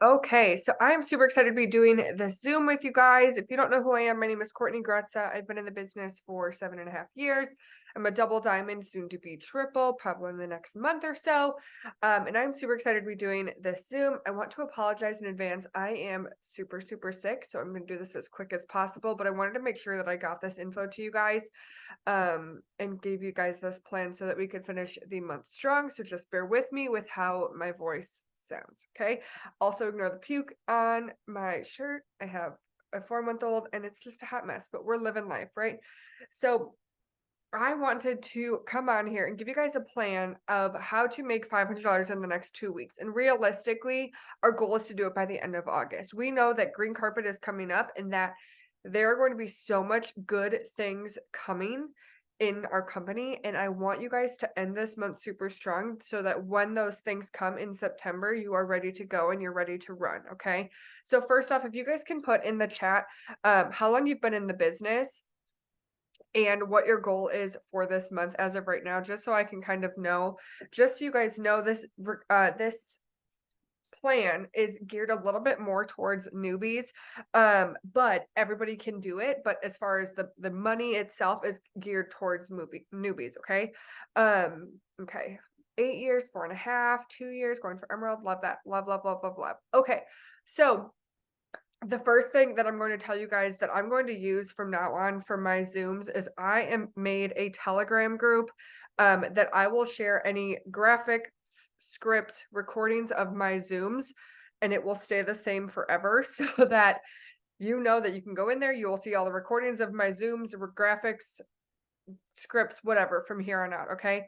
Okay, so I am super excited to be doing this Zoom with you guys. If you don't know who I am, my name is Courtney Gretza. I've been in the business for 7.5 years. I'm a double diamond, soon to be triple, probably in the next month or so. And I'm super excited to be doing this Zoom. I want to apologize in advance. I am super, super sick, so I'm going to do this as quick as possible. But I wanted to make sure that I got this info to you guys and gave you guys this plan so that we could finish the month strong. So just bear with me with how my voice sounds. Okay. Also ignore the puke on my shirt. I have a 4-month-old and it's just a hot mess, but we're living life, right? So I wanted to come on here and give you guys a plan of how to make $500 in the next 2 weeks. And realistically, our goal is to do it by the end of August. We know that green carpet is coming up and that there are going to be so much good things coming in our company. And I want you guys to end this month super strong so that when those things come in September, you are ready to go and you're ready to run. Okay. So, first off, if you guys can put in the chat how long you've been in the business and what your goal is for this month as of right now, just so I can kind of know, just so you guys know this plan is geared a little bit more towards newbies, but everybody can do it. But as far as the money itself is geared towards newbies, okay? Okay. 8 years, 4.5, 2 years, going for Emerald. Love that. Love, love, love, love, love. Okay. So the first thing that I'm going to tell you guys that I'm going to use from now on for my Zooms is I am made a Telegram group that I will share any graphic script recordings of my Zooms and it will stay the same forever so that you know that you can go in there, you will see all the recordings of my Zooms, graphics, scripts, whatever from here on out. Okay.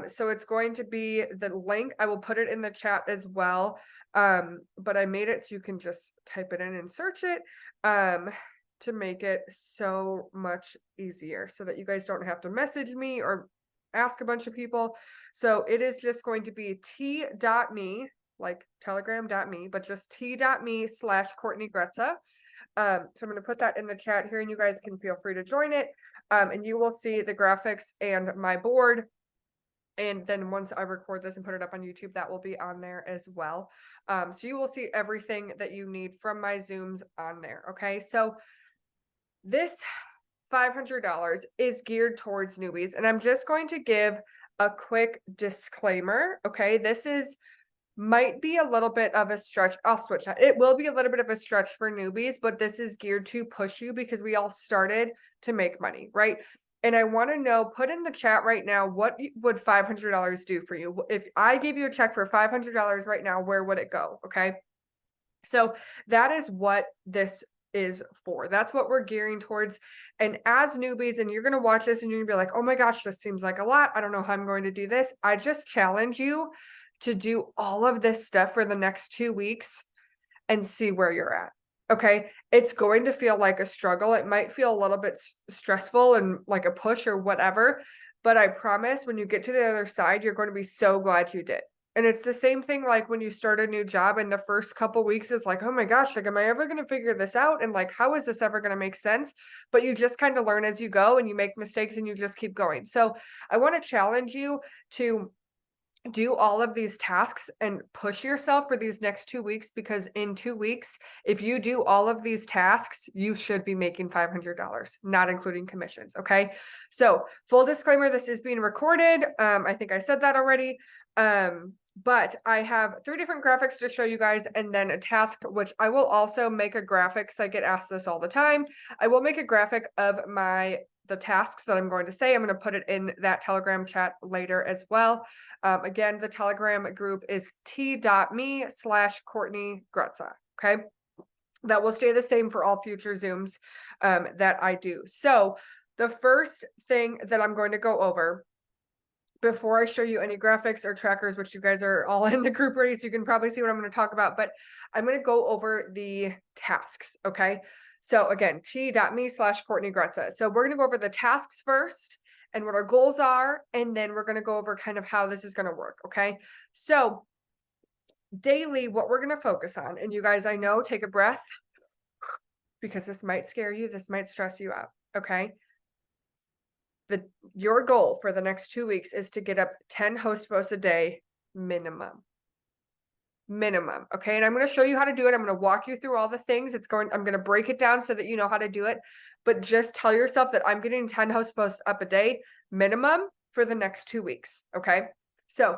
So it's going to be the link. I will put it in the chat as well. But I made it so you can just type it in and search it to make it so much easier so that you guys don't have to message me or ask a bunch of people. So it is just going to be t.me, like telegram.me, but just t.me/Courtney Gretza. So I'm going to put that in the chat here and you guys can feel free to join it. And you will see the graphics and my board. And then once I record this and put it up on YouTube, that will be on there as well. So you will see everything that you need from my Zooms on there. Okay. So this $500 is geared towards newbies. And I'm just going to give a quick disclaimer. Okay. This is might be a little bit of a stretch. I'll switch that. It will be a little bit of a stretch for newbies, but this is geared to push you because we all started to make money, right? And I want to know, put in the chat right now, what would $500 do for you? If I gave you a check for $500 right now, where would it go? Okay. So that is what this is for. That's what we're gearing towards. And as newbies, and you're going to watch this and you're going to be like, oh my gosh, this seems like a lot. I don't know how I'm going to do this. I just challenge you to do all of this stuff for the next 2 weeks and see where you're at. Okay. It's going to feel like a struggle. It might feel a little bit stressful and like a push or whatever. But I promise when you get to the other side, you're going to be so glad you did. And it's the same thing like when you start a new job and the first couple weeks is like, oh my gosh, like, am I ever going to figure this out? And like, how is this ever going to make sense? But you just kind of learn as you go and you make mistakes and you just keep going. So I want to challenge you to do all of these tasks and push yourself for these next 2 weeks because in 2 weeks, if you do all of these tasks, you should be making $500, not including commissions. Okay. So, full disclaimer, this is being recorded. I think I said that already. But I have 3 different graphics to show you guys and then a task, which I will also make a graphic. So I get asked this all the time. I will make a graphic of the tasks that I'm going to say. I'm going to put it in that Telegram chat later as well. Again, the Telegram group is t.me/Courtney Gretza. Okay. That will stay the same for all future Zooms that I do. So the first thing that I'm going to go over before I show you any graphics or trackers, which you guys are all in the group already, so you can probably see what I'm going to talk about, but I'm going to go over the tasks. Okay. So again, t.me/Courtney Gretza. So we're going to go over the tasks first and what our goals are, and then we're going to go over kind of how this is going to work. Okay. So daily, what we're going to focus on, and you guys, I know, take a breath because this might scare you. This might stress you out. Okay. Your goal for the next 2 weeks is to get up 10 host posts a day minimum. minimum. Okay. And I'm going to show you how to do it. I'm going to walk you through all the things. I'm going to break it down so that you know how to do it. But just tell yourself that I'm getting 10 host posts up a day minimum for the next 2 weeks. Okay. So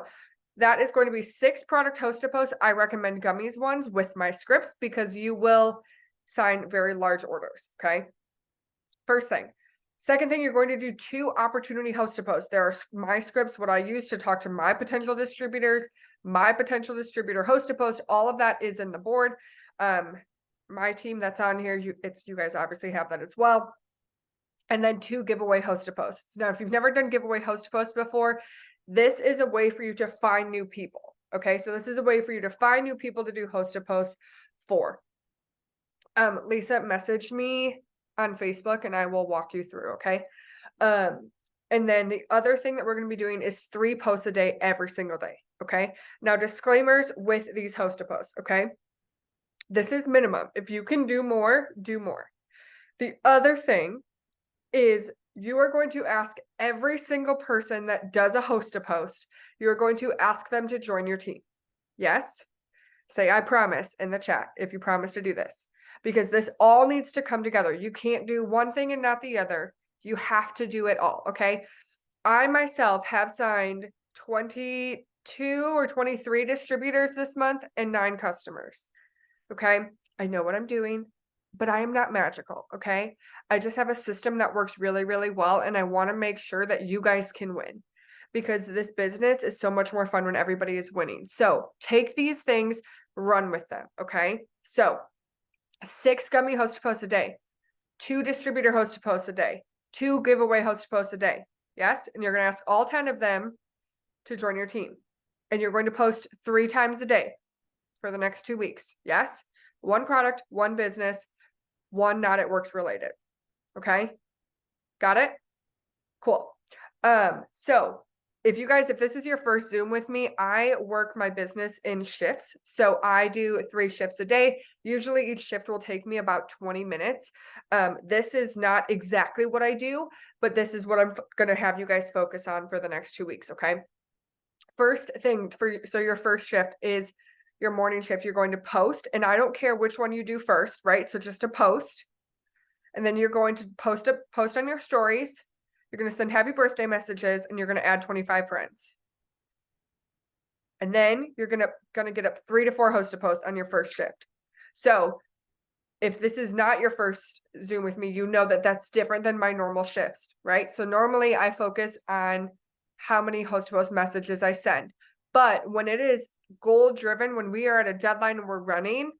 that is going to be 6 product host posts. I recommend gummies ones with my scripts because you will sign very large orders. Okay. First thing. Second thing, you're going to do 2 opportunity host posts. There are my scripts, what I use to talk to my potential distributors, my potential distributor host post. All of that is in the board. My team that's on here, you guys obviously have that as well. And then 2 giveaway host posts. Now, if you've never done giveaway host posts before, this is a way for you to find new people. Okay, so this is a way for you to find new people to do host posts for. Lisa, message me on Facebook and I will walk you through. Okay. And then the other thing that we're going to be doing is 3 posts a day every single day. Okay. Now, disclaimers with these host posts. Okay. This is minimum. If you can do more, do more. The other thing is you are going to ask every single person that does a host post, you're going to ask them to join your team. Yes. Say, I promise in the chat if you promise to do this, because this all needs to come together. You can't do one thing and not the other. You have to do it all. Okay. I myself have signed 22 or 23 distributors this month and 9 customers. Okay. I know what I'm doing, but I am not magical. Okay. I just have a system that works really, really well. And I want to make sure that you guys can win because this business is so much more fun when everybody is winning. So take these things, run with them. Okay. So 6 gummy host posts a day, 2 distributor host posts a day, 2 giveaway host posts a day. Yes. And you're going to ask all 10 of them to join your team. And you're going to post 3 times a day for the next 2 weeks. Yes. 1 product, 1 business, 1 not at works related. Okay. Got it? Cool. So if this is your first Zoom with me, I work my business in shifts. So I do 3 shifts a day. Usually each shift will take me about 20 minutes. This is not exactly what I do, but this is what I'm going to have you guys focus on for the next 2 weeks. Okay. First thing so your first shift is your morning shift. You're going to post, and I don't care which one you do first, right? So just a post, and then you're going to post on your stories. You're going to send happy birthday messages and you're going to add 25 friends. And then you're going to get up 3 to 4 host posts on your first shift. So if this is not your first Zoom with me, you know that that's different than my normal shifts, right? So normally I focus on how many host post messages I send. But when it is goal driven, when we are at a deadline and we're running,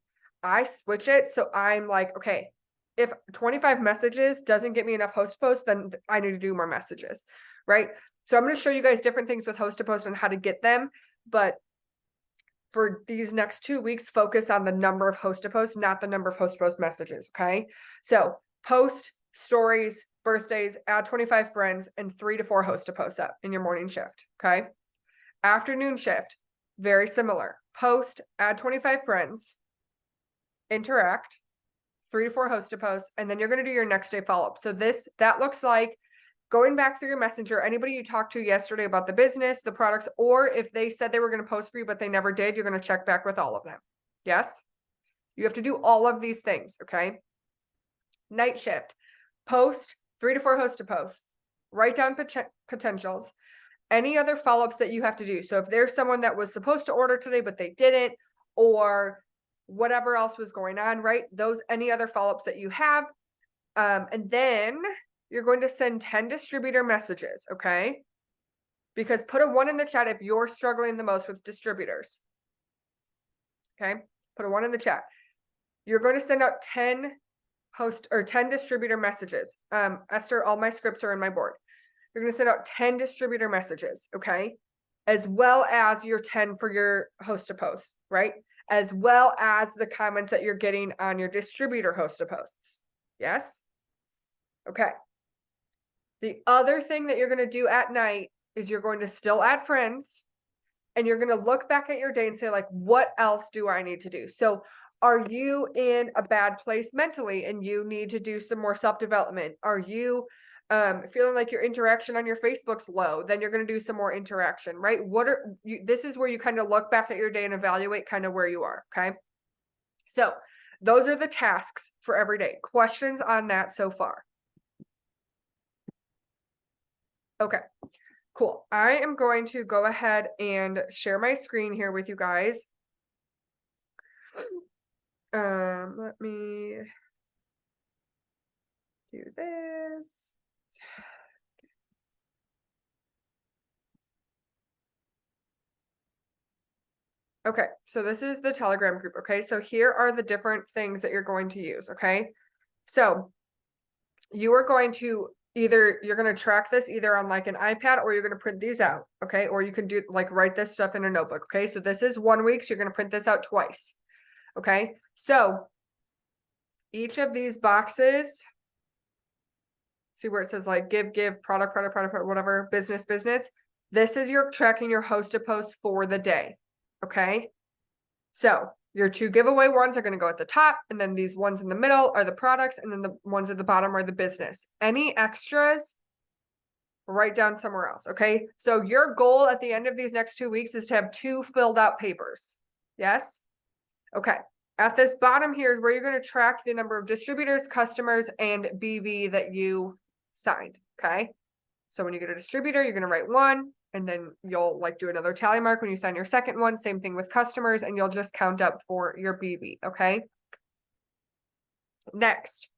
I switch it. So I'm like, okay, if 25 messages doesn't get me enough host posts, then I need to do more messages, right? So I'm going to show you guys different things with host posts and how to get them. But for these next 2 weeks, focus on the number of host posts, not the number of host post messages. Okay. So post stories, birthdays, add 25 friends, and 3 to 4 host posts up in your morning shift. Okay. Afternoon shift, very similar. Post, add 25 friends, interact, 3 to 4 host posts, and then you're going to do your next day follow-up. So that looks like going back through your messenger, anybody you talked to yesterday about the business, the products, or if they said they were going to post for you, but they never did, you're going to check back with all of them. Yes. You have to do all of these things. Okay. Night shift, post, 3 to 4 host posts, write down potentials, any other follow-ups that you have to do. So if there's someone that was supposed to order today, but they didn't, or whatever else was going on, right? Any other follow-ups that you have. And then you're going to send 10 distributor messages. Okay. Because put a 1 in the chat if you're struggling the most with distributors. Okay. Put a 1 in the chat. You're going to send out 10 distributor messages. Esther, all my scripts are in my board. You're going to send out 10 distributor messages. Okay. As well as your 10 for your host posts, right? As well as the comments that you're getting on your distributor host posts. Yes. Okay. The other thing that you're going to do at night is you're going to still add friends, and you're going to look back at your day and say, like, what else do I need to do? So are you in a bad place mentally and you need to do some more self-development? Are you Feeling like your interaction on your Facebook's low, then you're going to do some more interaction, right? This is where you kind of look back at your day and evaluate kind of where you are. Okay. So those are the tasks for every day. Questions on that so far? Okay, cool. I am going to go ahead and share my screen here with you guys. Let me do this. Okay, so this is the Telegram group. Okay, so here are the different things that you're going to use. Okay, so you are going to you're going to track this either on like an iPad or you're going to print these out. Okay, or you can do like write this stuff in a notebook. Okay, so this is 1 week, so you're going to print this out twice. Okay, so each of these boxes, see where it says like give, product, whatever, business. This is your tracking your host to post for the day. Okay. So your 2 giveaway ones are going to go at the top, and then these ones in the middle are the products, and then the ones at the bottom are the business. Any extras, write down somewhere else. Okay. So your goal at the end of these next 2 weeks is to have 2 filled out papers. Yes. Okay. At this bottom here is where you're going to track the number of distributors, customers, and BV that you signed. Okay. So when you get a distributor, you're going to write 1, and then you'll like do another tally mark when you sign your second one. Same thing with customers, and you'll just count up for your BV. Okay. Next,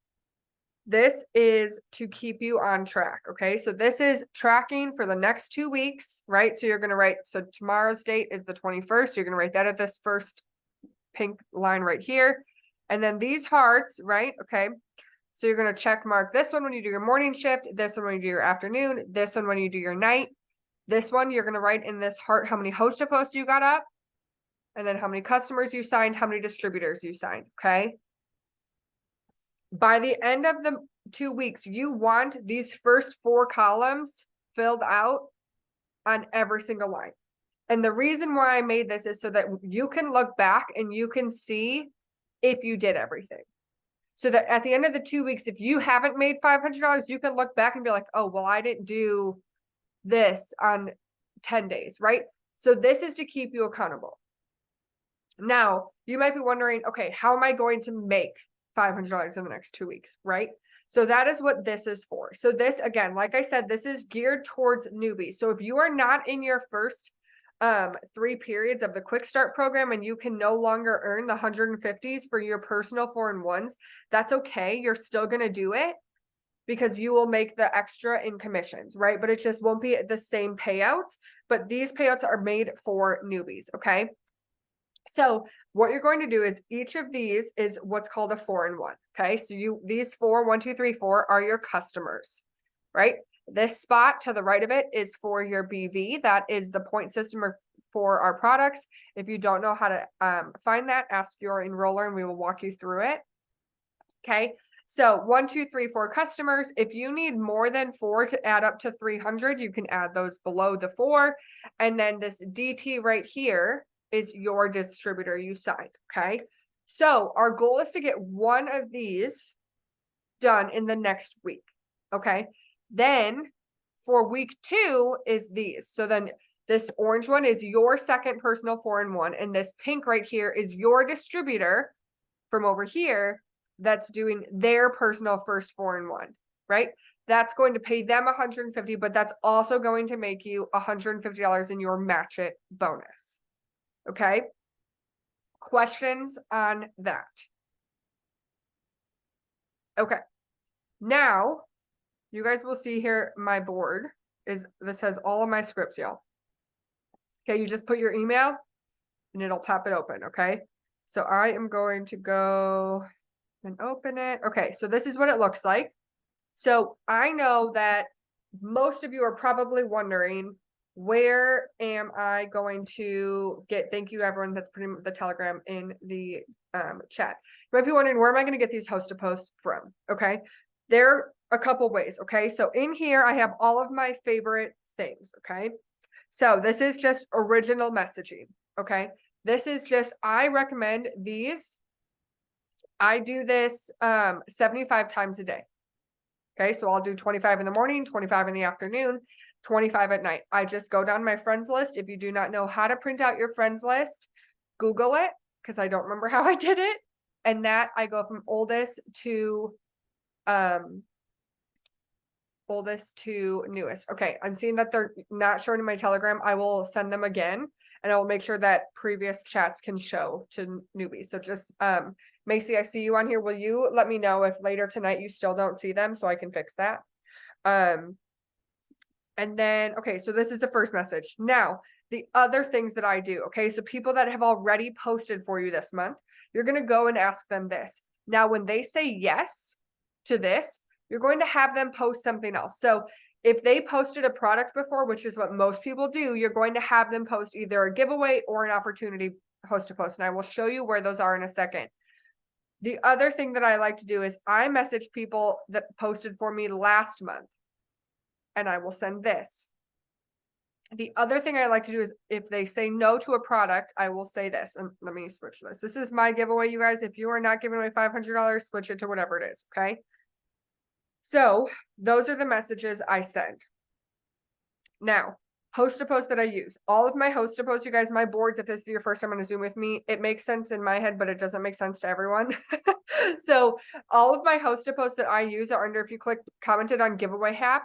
this is to keep you on track. Okay. So this is tracking for the next 2 weeks, right? So you're going to write, so tomorrow's date is the 21st. You're going to write that at this first pink line right here. And then these hearts, right? Okay. So you're going to check mark this one when you do your morning shift, this one when you do your afternoon, this one when you do your night. This one, you're going to write in this heart how many host to post you got up, and then how many customers you signed, how many distributors you signed. Okay. By the end of the 2 weeks, you want these first 4 columns filled out on every single line. And the reason why I made this is so that you can look back and you can see if you did everything. So that at the end of the 2 weeks, if you haven't made $500, you can look back and be like, oh, well, I didn't do this on 10 days, right? So this is to keep you accountable. Now, you might be wondering, okay, how am I going to make $500 in the next 2 weeks, right? So that is what this is for. So this, again, like I said, this is geared towards newbies. So if you are not in your first 3 periods of the quick start program and you can no longer earn the 150s for your personal 4-in-1s, that's okay. You're still going to do it because you will make the extra in commissions, right? But it just won't be the same payouts, but these payouts are made for newbies. Okay. So what you're going to do is each of these is what's called a 4-in-1. Okay. So these 4, 1, 2, 3, 4 are your customers, right? This spot to the right of it is for your BV. That is the point system for our products. If you don't know how to find that, ask your enroller and we will walk you through it. Okay. So 1, 2, 3, 4 customers. If you need more than 4 to add up to 300, you can add those below the 4. And then this DT right here is your distributor you signed. Okay. So our goal is to get 1 of these done in the next week. Okay. Then for week 2 is these. So then this orange one is your second personal 4-in-1. And this pink right here is your distributor from over here that's doing their personal first 4-in-1, right? That's going to pay them $150, but that's also going to make you $150 in your match it bonus. Okay. Questions on that? Okay. Now you guys will see here, my board this has all of my scripts, y'all. Okay. You just put your email and it'll pop it open. Okay. So I am going to go and open it. Okay. So this is what it looks like. So I know that most of you are probably wondering, where am I going to get, thank you everyone that's putting the Telegram in the chat. You might be wondering, where am I going to get these host to post from? Okay. There are a couple ways. Okay. So in here, I have all of my favorite things. Okay. So this is just original messaging. Okay. This is just, I recommend these. I do this 75 times a day. Okay, so I'll do 25 in the morning, 25 in the afternoon, 25 at night. I just go down my friends list. If you do not know how to print out your friends list, Google it, because I don't remember how I did it. And that I go from oldest to newest. Okay, I'm seeing that they're not showing in my Telegram. I will send them again, and I will make sure that previous chats can show to newbies. So just Macy, I see you on here. Will you let me know if later tonight you still don't see them so I can fix that? And then, okay, so this is the first message. Now, the other things that I do, okay, so people that have already posted for you this month, you're going to go and ask them this. Now, when they say yes to this, you're going to have them post something else. So if they posted a product before, which is what most people do, you're going to have them post either a giveaway or an opportunity host to post. And I will show you where those are in a second. The other thing that I like to do is I message people that posted for me last month, and I will send this. The other thing I like to do is if they say no to a product, I will say this. And let me switch this. This is my giveaway, you guys. If you are not giving away $500, switch it to whatever it is. Okay. So those are the messages I send. Now, host to post that I use. All of my host to post, you guys, my boards, if this is your first time on a Zoom with me, it makes sense in my head, but it doesn't make sense to everyone. So all of my host to posts that I use are under, if you click commented on giveaway hap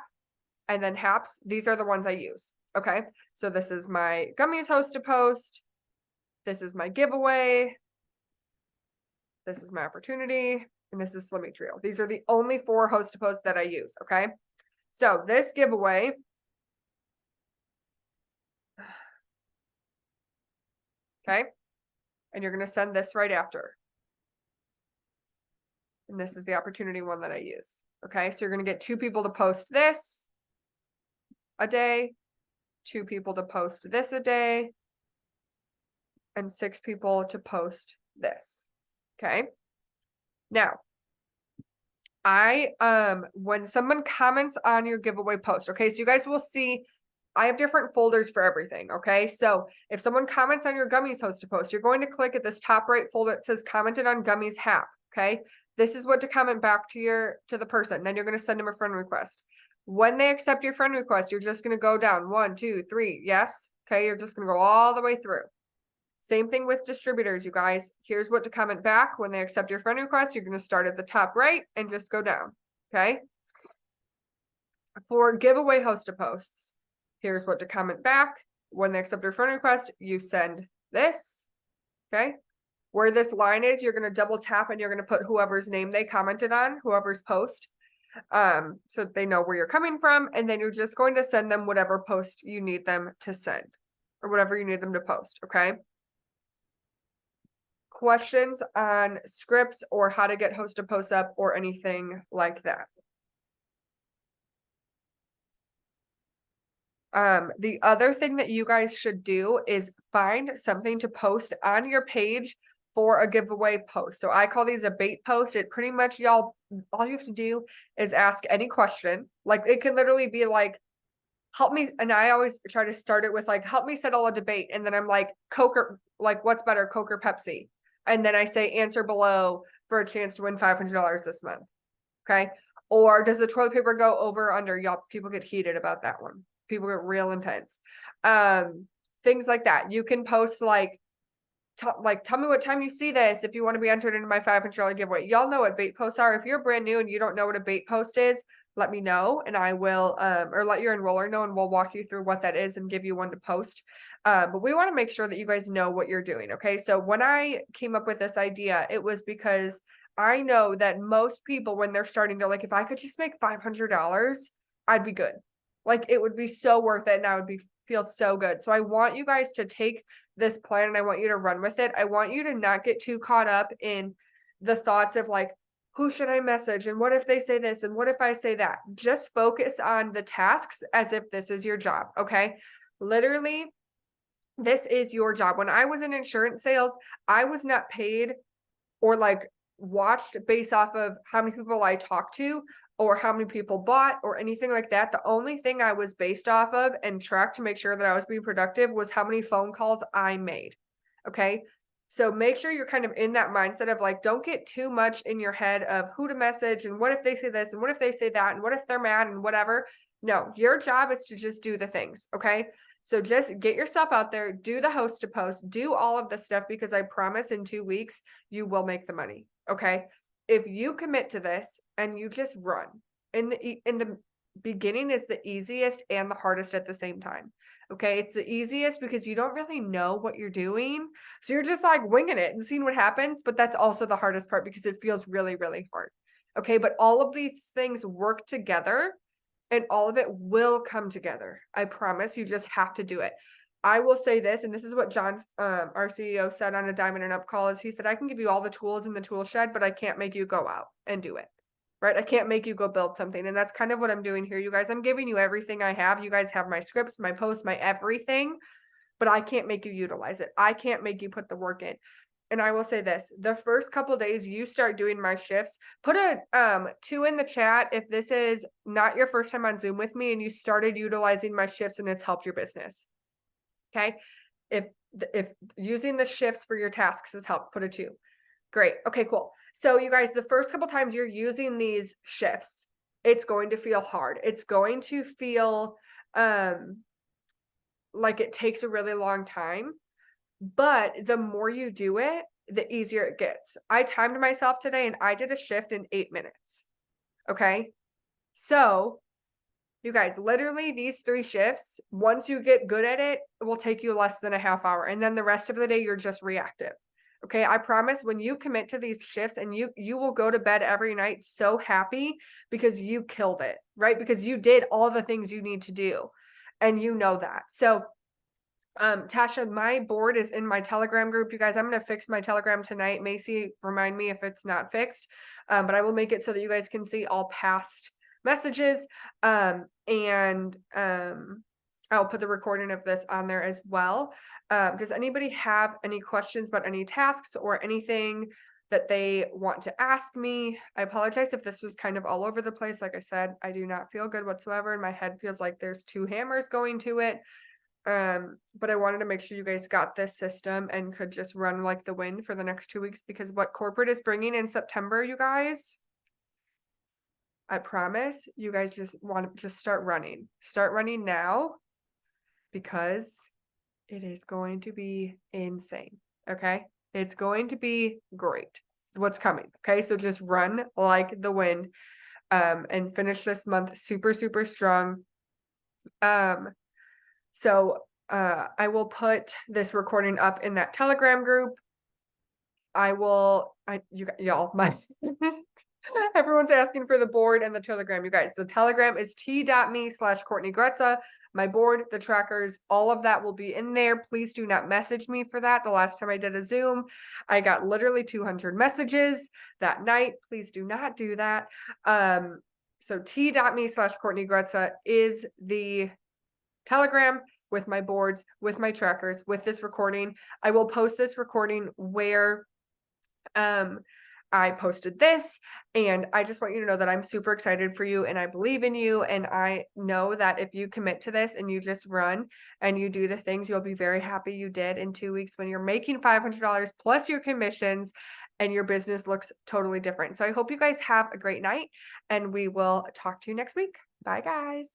and then haps, these are the ones I use. Okay. So this is my gummies host to post. This is my giveaway. This is my opportunity. And this is Slimmy Trio. These are the only 4 host to posts that I use. Okay. So this giveaway. Okay. And you're going to send this right after. And this is the opportunity one that I use. Okay. So you're going to get 2 people to post this a day, 2 people to post this a day, and 6 people to post this. Okay. Now, when someone comments on your giveaway post, okay, so you guys will see I have different folders for everything. Okay. So if someone comments on your gummies host to post, you're going to click at this top right folder. It says commented on gummies hap. Okay. This is what to comment back to the person. Then you're going to send them a friend request. When they accept your friend request, you're just going to go down 1, 2, 3. Yes. Okay. You're just going to go all the way through. Same thing with distributors, you guys. Here's what to comment back. When they accept your friend request, you're going to start at the top right and just go down. Okay. For giveaway host to posts, here's what to comment back. When they accept your friend request, you send this. Okay. Where this line is, you're going to double tap and you're going to put whoever's name they commented on, whoever's post. So they know where you're coming from. And then you're just going to send them whatever post you need them to send or whatever you need them to post. Okay. Questions on scripts or how to get host to post up or anything like that. The other thing that you guys should do is find something to post on your page for a giveaway post. So I call these a bait post. It pretty much all you have to do is ask any question. Like it can literally be like, help me. And I always try to start it with like, help me settle a debate. And then I'm like, Coke or like, what's better, Coke or Pepsi? And then I say answer below for a chance to win $500 this month. Okay. Or does the toilet paper go over or under? Y'all, people get heated about that one. People get real intense. Things like that. You can post like tell me what time you see this if you want to be entered into my $500 giveaway. Y'all know what bait posts are. If you're brand new and you don't know what a bait post is, let me know and I will or let your enroller know and we'll walk you through what that is and give you one to post. But we want to make sure that you guys know what you're doing. Okay. So when I came up with this idea, it was because I know that most people when they're starting to like, if I could just make $500, I'd be good. Like it would be so worth it and I would feel so good. So I want you guys to take this plan and I want you to run with it. I want you to not get too caught up in the thoughts of like, who should I message? And what if they say this? And what if I say that? Just focus on the tasks as if this is your job. Okay. Literally, this is your job. When I was in insurance sales, I was not paid or like watched based off of how many people I talked to or how many people bought or anything like that. The only thing I was based off of and tracked to make sure that I was being productive was how many phone calls I made. Okay. So make sure you're kind of in that mindset of like, don't get too much in your head of who to message and what if they say this and what if they say that and what if they're mad and whatever. No, your job is to just do the things. Okay. So just get yourself out there, do the host to post, do all of this stuff because I promise in 2 weeks you will make the money. Okay. If you commit to this and you just run in the beginning is the easiest and the hardest at the same time. Okay. It's the easiest because you don't really know what you're doing. So you're just like winging it and seeing what happens. But that's also the hardest part because it feels really, really hard. Okay. But all of these things work together and all of it will come together. I promise. You just have to do it. I will say this, and this is what John, our CEO, said on a Diamond and Up call is he said, I can give you all the tools in the tool shed, but I can't make you go out and do it. Right? I can't make you go build something. And that's kind of what I'm doing here, you guys. I'm giving you everything I have. You guys have my scripts, my posts, my everything, but I can't make you utilize it. I can't make you put the work in. And I will say this, the first couple days you start doing my shifts, put a 2 in the chat if this is not your first time on Zoom with me and you started utilizing my shifts and it's helped your business. Okay? If using the shifts for your tasks has helped, put a 2. Great. Okay, cool. So you guys, the first couple times you're using these shifts, it's going to feel hard. It's going to feel like it takes a really long time. But the more you do it, the easier it gets. I timed myself today and I did a shift in 8 minutes. Okay. So you guys, literally these 3 shifts, once you get good at it, it will take you less than a half hour. And then the rest of the day, you're just reactive. Okay. I promise when you commit to these shifts and you will go to bed every night so happy because you killed it, right? Because you did all the things you need to do and you know that. So Tasha, my board is in my Telegram group. You guys, I'm going to fix my Telegram tonight. Macy, remind me if it's not fixed. But I will make it so that you guys can see all past messages. And I'll put the recording of this on there as well. Does anybody have any questions about any tasks or anything that they want to ask me? I apologize if this was kind of all over the place. Like I said, I do not feel good whatsoever. And my head feels like there's 2 hammers going to it. But I wanted to make sure you guys got this system and could just run like the wind for the next 2 weeks because what corporate is bringing in September, you guys, I promise you guys just want to just start running now because it is going to be insane. Okay. It's going to be great. What's coming. Okay. So just run like the wind, and finish this month super, super strong. So I will put this recording up in that Telegram group. Y'all, everyone's asking for the board and the Telegram, you guys. The Telegram is t.me/Courtney Gretza. My board, the trackers, all of that will be in there. Please do not message me for that. The last time I did a Zoom, I got literally 200 messages that night. Please do not do that. So t.me/Courtney Gretza is the Telegram with my boards, with my trackers, with this recording. I will post this recording where I posted this, and I just want you to know that I'm super excited for you and I believe in you. And I know that if you commit to this and you just run and you do the things, you'll be very happy you did in 2 weeks when you're making $500 plus your commissions and your business looks totally different. So I hope you guys have a great night and we will talk to you next week. Bye guys.